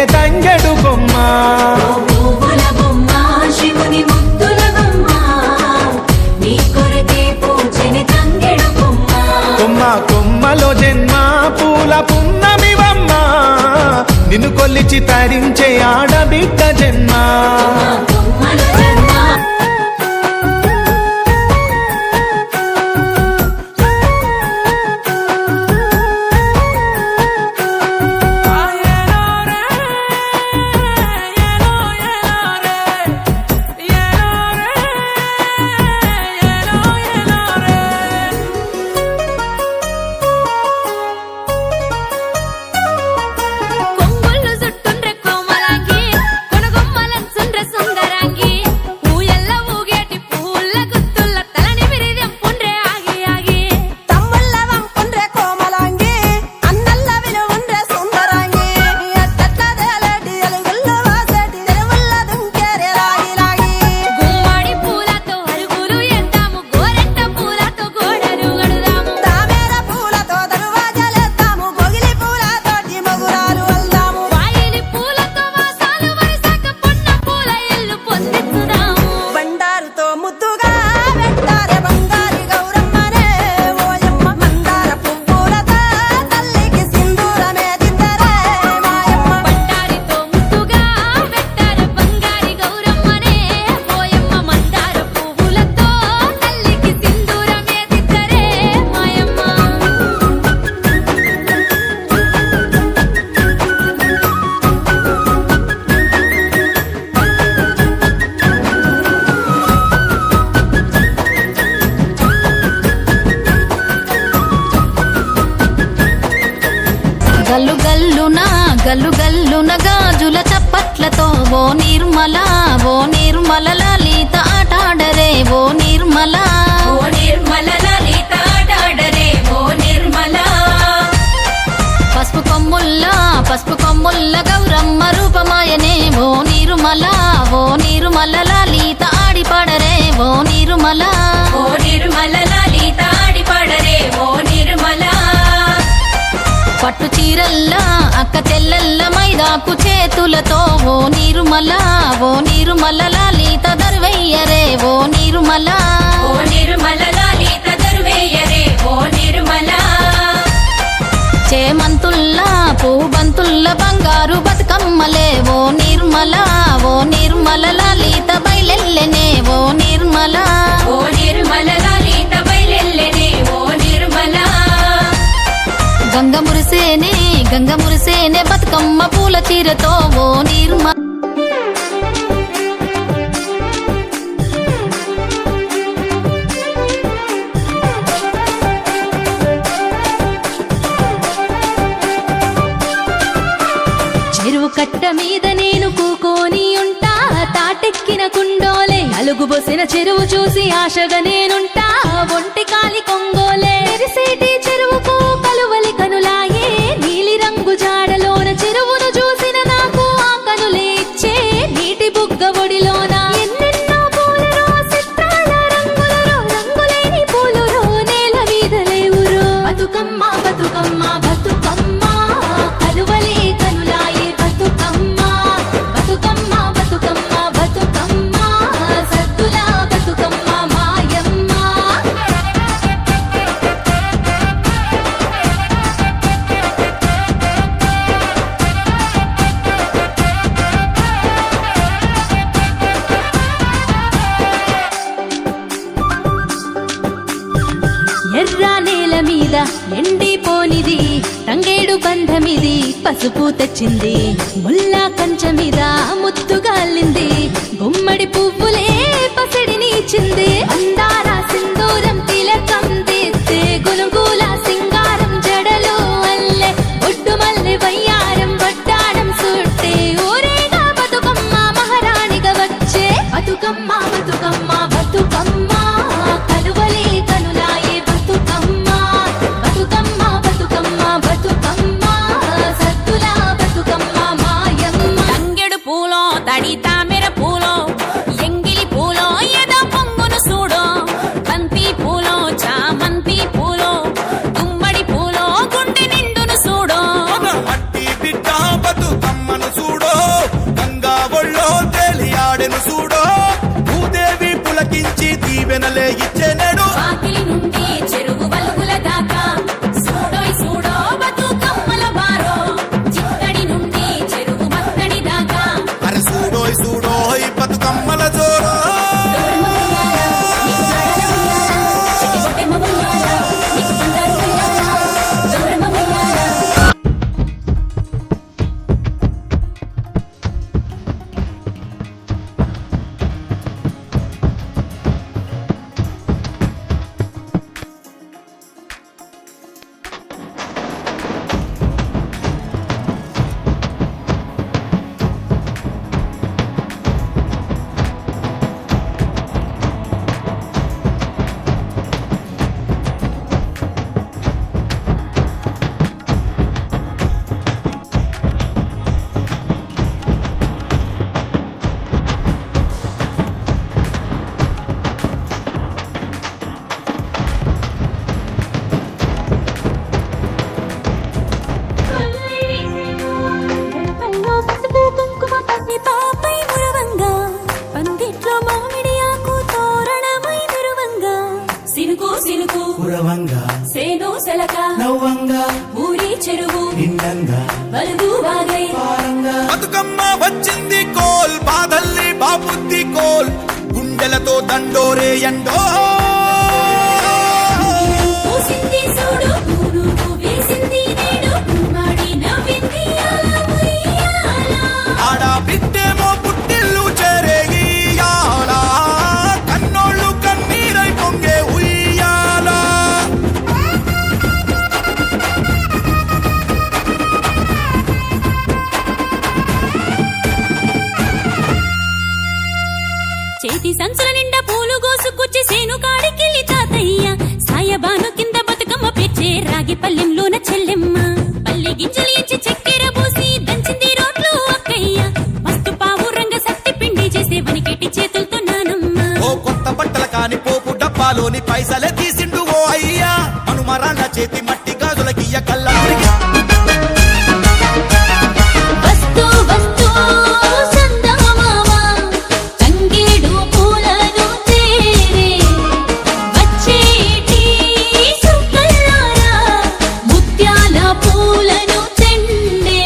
పూజే తంగెడు బొమ్మ శివుని ముద్దుల బొమ్మ నీ కొరకే పూజని తంగెడు బొమ్మ కొమ్మ కొమ్మలో జన్మ పూల పున్నమివమ్మ నిన్ను కొల్లిచి తరించే ఆడబిడ్డ జన్మ గల్లు గల్లు గల్లున గాజుల చప్పట్లతో ఓ నిర్మల లలిత ఆటాడరే ఓ నిర్మల లలిత ఆటాడరే ఓ నిర్మల పసుపు కొమ్ముల్ల గౌరమ్మ రూపమాయనే ఓ నిర్మల లలిత ఆడిపాడరే ఓ నిర్మల లలిత ఆడిపాడరే ఓ నిర్మల పట్టు చీరల్లా అక్క చెల్లెల్ల మైదాకు చేతులతో ఓ నిర్మల లలిత దర్వయ్యరే ఓ నిర్మల లలిత దర్వయ్యరే ఓ నిర్మల చేమంతుల్లా పూబంతుల్ల బంగారు బతుకమ్మలే ఓ నిర్మల లలిత బయలెల్లెనే ఓ నిర్మల లలిత బయలెల్లెనే ఓ నిర్మల గంగ మురిసేనే బతుకమ్మ పూల చీరతో ఓ నిర్మల చెరువు కట్ట మీద నేను కూకోని ఉంటా తాటెక్కిన కుండోలే అలుగు బొసిన చెరువు చూసి ఆశగా నేనుంటా ఒంటి కాలి కొంగోలే ఎరిసేటి చెరువుకు కలువలి కనులాయే నీలి రంగు జాడలోన చెరువును చూసిన నాకు ఆ కనులే ఇచ్చే నీటి బుగ్గ ఒడిలోన ఎన్నెన్నో పూలరో చిత్రాల రంగులరో రంగులేని పూలురో నేల మీద లేవురో బతుకమ్మ బతుకమ్మ బతుకమ్మ కలువలి కనులాయే బతుకమ్మ బతుకమ్మ బతుకమ్మ బతుకమ్మ సద్దుల బతుకమ్మ మాయమ్మ ఎర్ర నేల మీద ఎండిపోనిది తంగేడు బంధమిది పసుపు తెచ్చింది ముల్లా కంచె మీద ముత్తుగాలింది గుమ్మడి పువ్వులే పసిడిని ఇచ్చింది అందార సింధూరం తిలకం తీస్తే గునుగుల సింగారం జడలు అల్లె ఒడ్డు మల్లె వయ్యారం వడ్డాడం సుట్టే ఊరేగా బతుకమ్మ మహారాణిగా వచ్చే బతుకమ్మ బతుకమ్మ బతుకమ్మ కలువలి కనులాయే బతుకమ్మ బతుకమ్మ బతుకమ్మ బతుకమ్మ సద్దుల బతుకమ్మ మాయమ్మ తంగెడు పూలో తడి తామెర పూలో ఎంగిలి పూలో ఏదో పొంగును చూడో బంతి పూలో పూలలే ఇచ్చేనేడు వాకిలి నుండి చెరువు వలుగుల దాకా సూడోయ్ సూడో బతుకమ్మల బారో చిత్తడి నుండి చెరువు మత్తడి దాకా అరే సూడోయ్ సూడోయ్ బతుకమ్మల జోరో కురవంగా సేను సెలక నవ్వంగా ఊరి చెరువు నిండంగా వలుగు వాగై పారంగా బతుకమ్మ వచ్చింది కోల్ బాధల్ని బాబుద్ది కోల్ గుండెలతో దండోరే ఎండో పూసింది చూడు పూలు వేసింది నేడు కుమ్మాడి నవ్వింది అలా ఉయ్యాల. ఆడ బిడ్డేమో పుట్టిల్లు చేరే ఇయ్యాల కన్నోళ్ళు కన్నీరై పొంగే ఉయ్యాల చేతి సంచుల నిండా పూలు గోసుకొచ్చి సేను కాడికెళ్ళి తాతయ్య సాయబాను కింద బతుకమ్మ పెచ్చే రాగి పల్లెంలోన చెల్లెమ్మ పల్లె గింజలు ఇచ్చి చక్కెర పోసి దంచింది రోడ్లు అక్కయ్య మస్తు పావు రంగ సత్తి పిండి చేసే వనికెట్టి చేతులతో నానమ్మ ఓ కొత్త బట్టల కాని పోపు డబ్బాలోని పైసలే తీసిండు ఓ అయ్యా మనుమరాళ్ళ చేతి మట్టి గాజులకియ్య కల్లా వస్తూ వస్తూ సందమామ తంగేడు పూలను తేరే వచ్చేటి సుక్కల్లారా ముత్యాల పూలను తెండే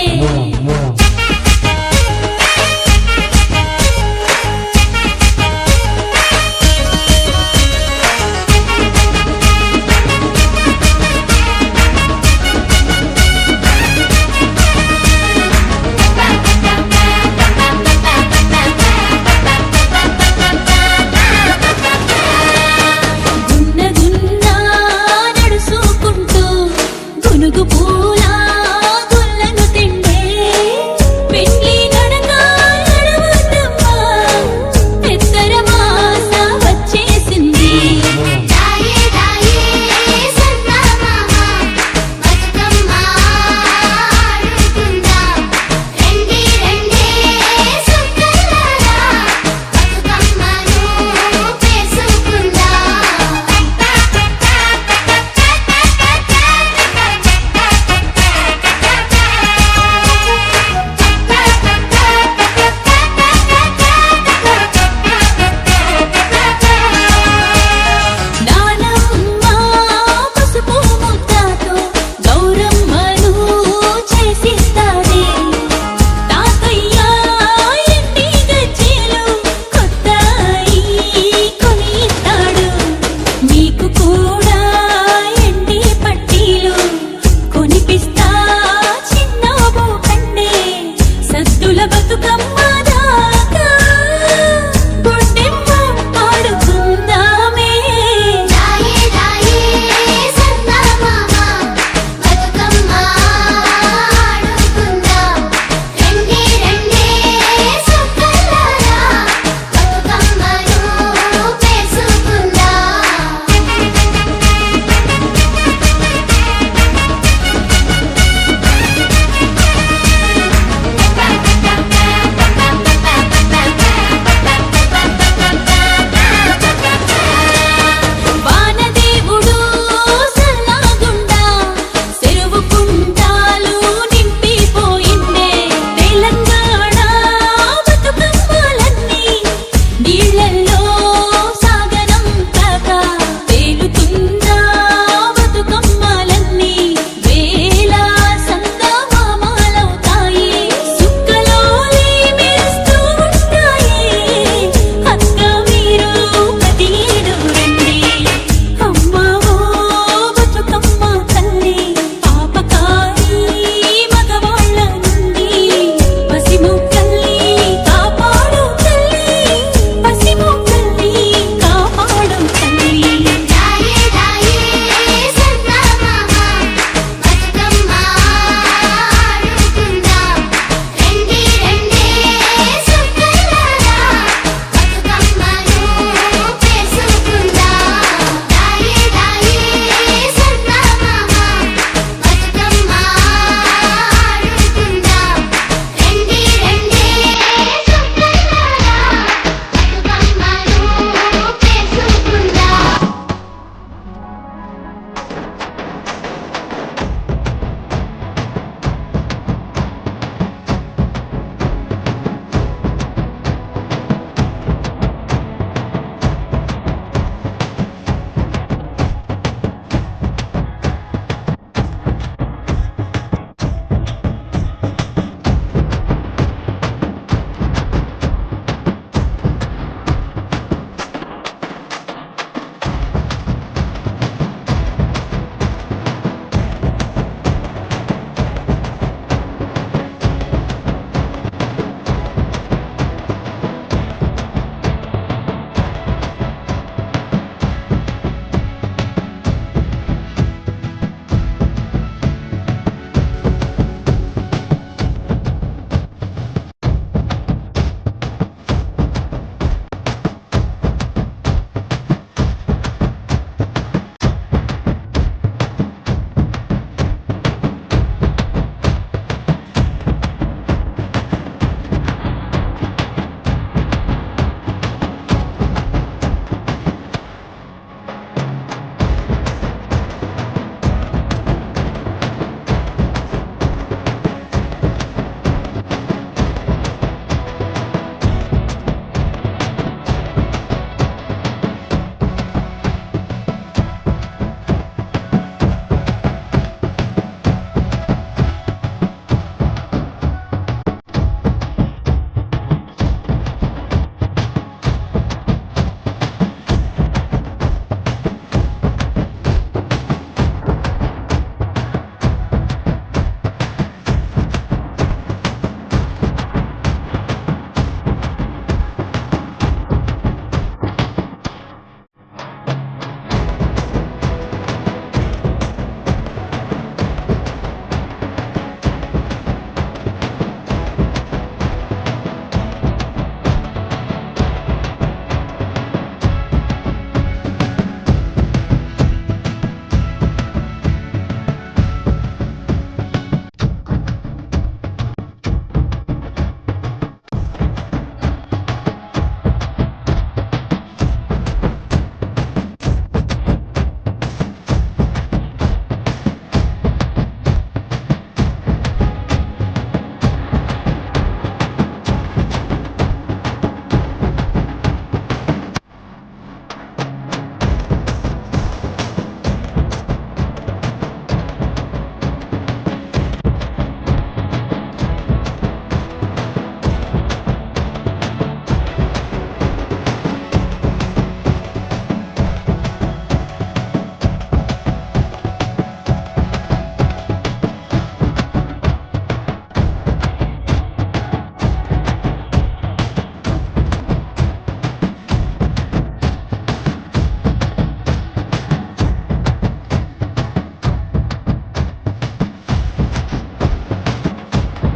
గున్న గున్న నడుసుకుంటూ గునుగు పూల గుల్లను తిండే పెండ్లి నడక నడవద్దమ్మ పెద్దర మాస వచ్చేసింది దాయే దాయే సన్నమామ బతుకమ్మ ఆడుకుందా రండి రండి సుక్కల్లారా బతుకమ్మను చేసుకుందా నానమ్మ పసుపు ముద్దతో గౌరమ్మను చేసిస్తాది తాతయ్య ఎండి గజ్జెలు కొత్తయి కొనిస్తాడు మీకు కూడా ఎండి పట్టీలు కొనిపిస్తా చిన్నబో కండే సద్దుల బతుకమ్మ దాకా బొడ్డెమ్మ ఆడుకుందామే దాయే దాయే సన్నమామ బతుకమ్మ ఆడుకుందా రండి రండి సుక్కల్లారా బతుకమ్మను చేసుకుందా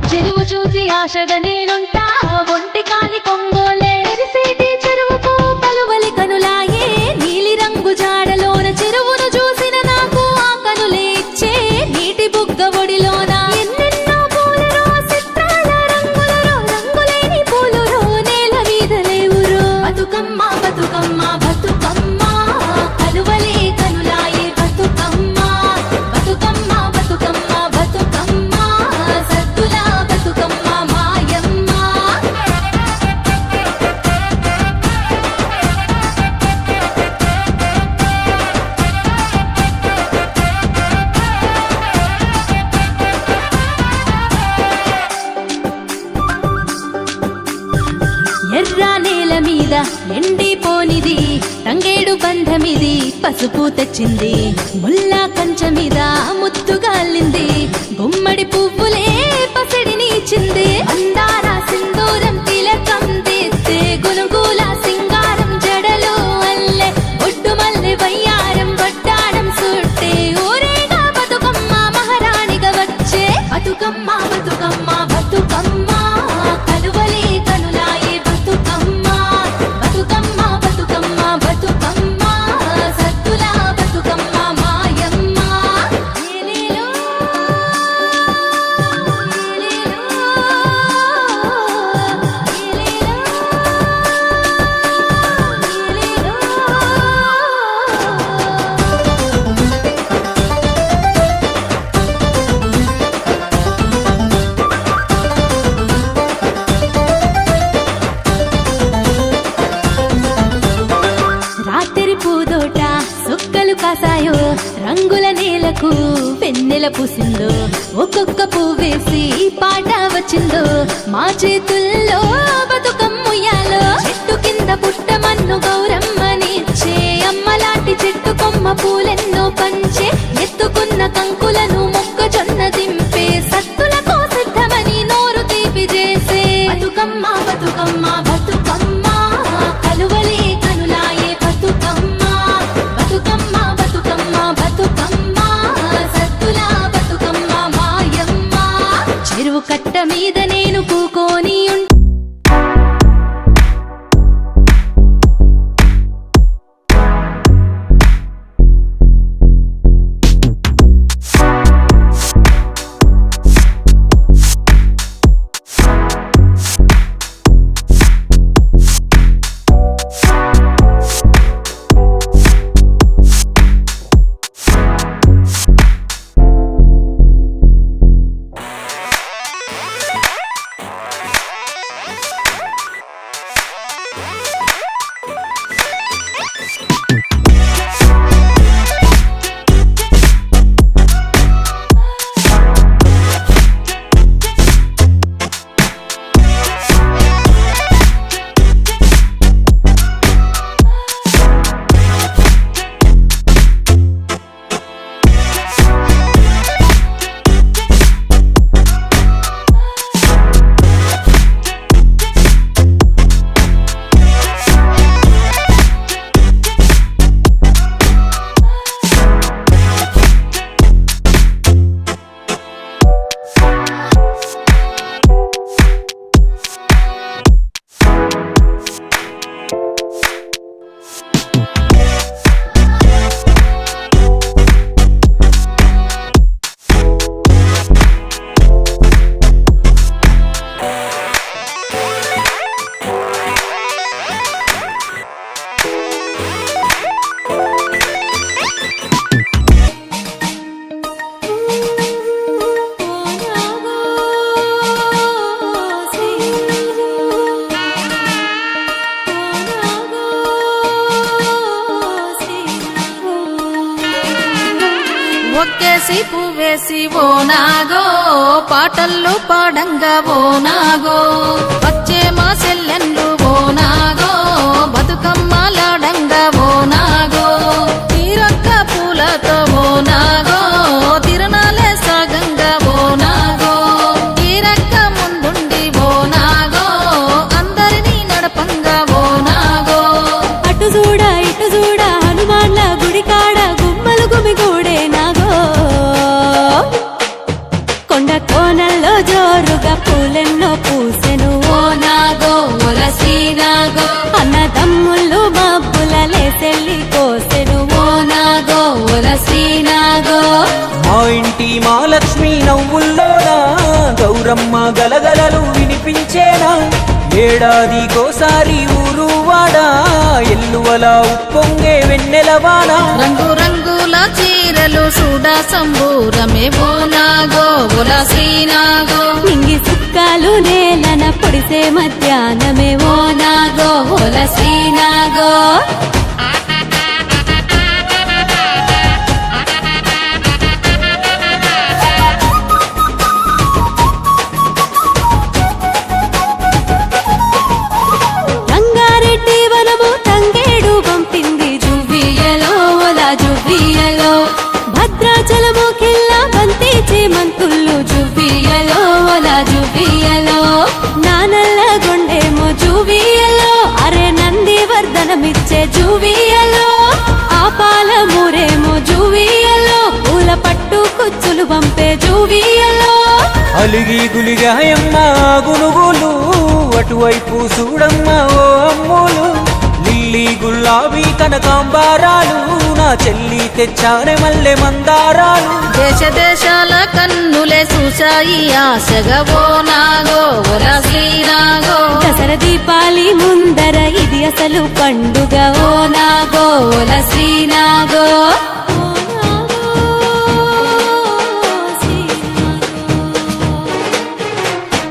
చెరువు చూసి ఆశగా నేనుంటా ఒంటి కాలి కొంగోలే ఎరిసేటి చెరువుకు పలువలి కనులాయే నీలి రంగు జాడలోన చెరువును చూసిన నాకు ఆ కనులే ఇచ్చే నీటి బుగ్గ ఒడిలోన ఎన్నెన్నో పూలలో చిత్రాల రంగులలో రంగులేని పూలురో నేల మీద లేవురో బతుకమ్మ బతుకమ్మ బతుకమ్మ కలువలే కనులాయే బతుకమ్మ బతుకమ్మ బతుకమ్మ బతుకమ్మ సద్దుల బతుకమ్మ మాయమ్మ ఎర్ర నేల మీద ఎండిపోనిది తంగేడు బంధమిది పసుపు తెచ్చింది ముల్లా కంచె మీద ముత్తుగాలింది గుమ్మడి పువ్వులే పసిడిని ఇచ్చింది అందార సింధూరం తిలకం తెస్తే గునుగుల సింగారం జడలు అల్లె ఒడ్డు మల్లె వయ్యారం వడ్డాడం సుట్టే ఊరేగా బతుకమ్మ మహారాణిగా వచ్చే బతుకమ్మ బతుకమ్మ బతుకమ్మ కలువలే కనులాయే బతుకమ్మ బతుకమ్మ బతుకమ్మ బతుకమ్మ సద్దుల బతుకమ్మ మాయమ్మ ఏలేలో రాత్రి పూదోట సుక్కలు కాసాయో రంగుల నేలకు వెన్నెల పూసిందో ఒక్కొక్క పువ్వేసి పాట వచ్చిందో మా చేతుల్లో బతుకమ్ముయ్యాలో చెట్టు కింద పుట్టమన్ను గౌరమ్మనిచ్చే అమ్మలాంటి చెట్టు కొమ్మ పూలెన్నో పంచే ఎత్తుకున్న కంకులను మొక్కజొన్న దింపే సత్తులకు సిద్ధమని నోరు తీపి చేసే బతుకమ్మ బతుకమ్మ బతుకమ్మ కలువలే కనులాయే బతుకమ్మ బతుకమ్మ బతుకమ్మ బతుకమ్మ సత్తుల బతుకమ్మ మాయమ్మ చెరువు కట్ట మీద నేను కూకోని ఒక్కేసి పువ్వేసి ఓ నాగో పాటల్లో పాడంగా ఓ నాగో వచ్చే మా సెల్లెన్లు ఓ నాగో బతుకమ్మలాడంగా ఓ నాగో తీరొక్క పూలతో ఓ నాగో తిరణాలే సాగంగా ఓ నాగో తీరక్క ముందుండి ఓ నాగో అందరినీ నడపంగా ఓ నాగో అటు చూడ ఇటు చూడ హనుమాన్ల గుడి కాడ గుమ్మలు గుమిగూడే నాగో కొండ కోనల్లో జోరుగా శ్రీనాగో మా ఇంటి మా లక్ష్మి నవ్వుల్లోనా గౌరమ్మ గలగలలు వినిపించేనా ఏడాదికోసారి ఊరు వాడా ఎల్లువల ఉప్పొంగే వెన్నెలవానా రంగు రంగుల చీరలు చూడా సంబూరమే ఓ నాగో బోల శ్రీనాగో నింగి సుక్కాలు నేలన పొడిసే మధ్యాహ్నమే ఓ నాగో ఓల శ్రీనాగో రంగారెడ్డి వనము తంగేడు పంపింది జువ్వియలో ఓల జువ్వియలో భద్రాచలము కిల్లా బంతి చేమంతుళ్ళు జువ్వియలో ఓల జువ్వియలో నానల్ల గుండెమో జువ్వియలో అరే నంది వర్ధనమిచ్చే జువ్వియలో ఆపాల మూరేమో జువ్వియలో పూల పట్టు కుచ్చులు పంపే జువ్వియలో అలిగి గులిగాయమ్మ గునుగులు అటువైపు చూడమ్మ ఓ అమ్ములు లిల్లీ గులాబీ కనకాంబారాలు నా చెల్లి తెచ్చానే మల్లె మందారాలు దేశ దేశాల కన్నులే చూశాయి ఆశగా ఓ నాగో బోల శ్రీనాగో దసరా దీపాలి ముందర ఇది అసలు పండుగ ఓ నాగో ఓల శ్రీనాగో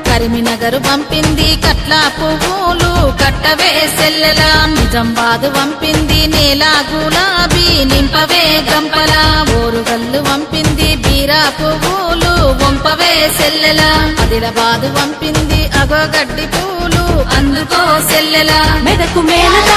కరీంనగర్ పంపింది కట్ల పువ్వులు కట్టవే సెల్లెల నిజామాబాద్ పంపింది నేల గులాబీ నింపవే గంపల ఓరుగల్లు పంపింది బీరా పువ్వులు వంపవే సెల్లెల ఆదిలాబాద్ పంపింది అగో గడ్డి పూలు అందుకో సెల్లెల మెదకు మేనక